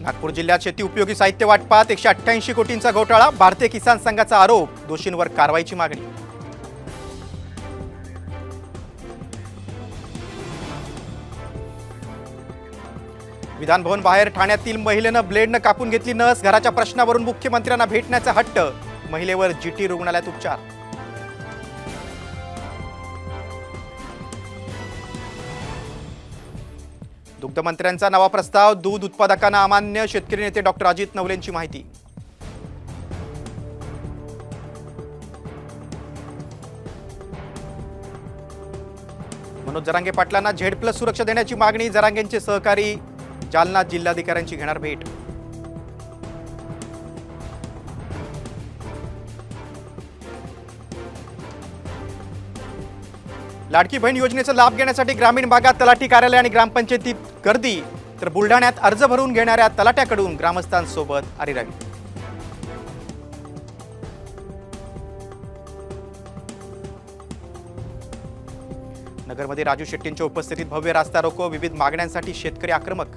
नागपूर जिल्ह्यात शेती उपयोगी साहित्य वाटपात 188 कोटींचा घोटाळा. भारतीय किसान संघाचा आरोप. दोषींवर कारवाईची मागणी. विधान भवन बाहेर ठाण्यातील महिलेनं ब्लेडनं कापून घेतली नस. घराच्या प्रश्नावरून मुख्यमंत्र्यांना भेटण्याचा हट्ट. महिलेवर जीटी रुग्णालयात उपचार. दुग्धमंत्र्यांचा नवा प्रस्ताव. दूध उत्पादकांना अमान्य. शेतकरी नेते डॉक्टर अजित नवलेंची माहिती. मनोज जरांगे पाटलांना झेड+ सुरक्षा देण्याची मागणी. जरांगेंचे सहकारी जालना जिल्हाधिकाऱ्यांची घेणार भेट. लाडकी बहीण योजनेचा लाभ घेण्यासाठी ग्रामीण भागात तलाठी कार्यालय आणि ग्रामपंचायतीत गर्दी. तर बुलढाण्यात अर्ज भरून घेणाऱ्या तलाट्याकडून ग्रामस्थांसोबत अरेरावी. नगरमध्ये राजू शेट्टींच्या उपस्थितीत भव्य रास्ता रोको. विविध मागण्यांसाठी शेतकरी आक्रमक.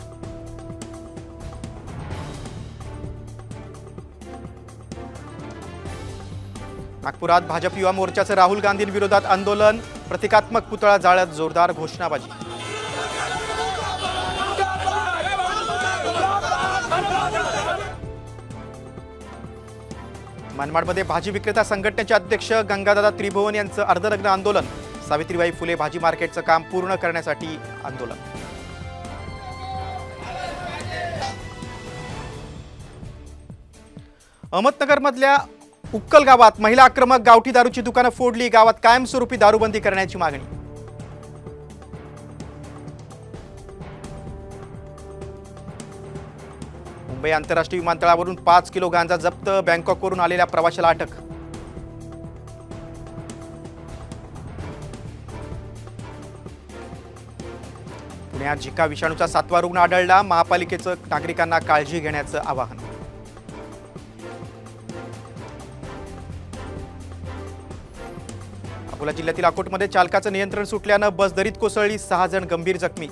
नागपुरात भाजप युवा मोर्चाचं राहुल गांधींविरोधात आंदोलन. प्रतिकात्मक पुतळा जाळत जोरदार घोषणाबाजी. मनमाडमध्ये भाजी विक्रेता संघटनेचे अध्यक्ष गंगादादा त्रिभुवन यांचं अर्धनग्न आंदोलन. सावित्रीबाई फुले भाजी मार्केटचं काम पूर्ण करण्यासाठी आंदोलन. अहमदनगरमधल्या उक्कल गावात महिला आक्रमक. गावठी दारूची दुकानं फोडली. गावात कायमस्वरूपी दारूबंदी करण्याची मागणी. मुंबई आंतरराष्ट्रीय विमानतळावरून 5 किलो गांजा जप्त. बँकॉकवरून आलेल्या प्रवाशाला अटक. पुण्यात झिका विषाणूचा 7वा रुग्ण आढळला. महापालिकेचं नागरिकांना काळजी घेण्याचं आवाहन. अकोला जिल्ह्यातील अकोटमध्ये चालकाचं नियंत्रण सुटल्यानं बस दरीत कोसळली. 6 जण गंभीर जखमी.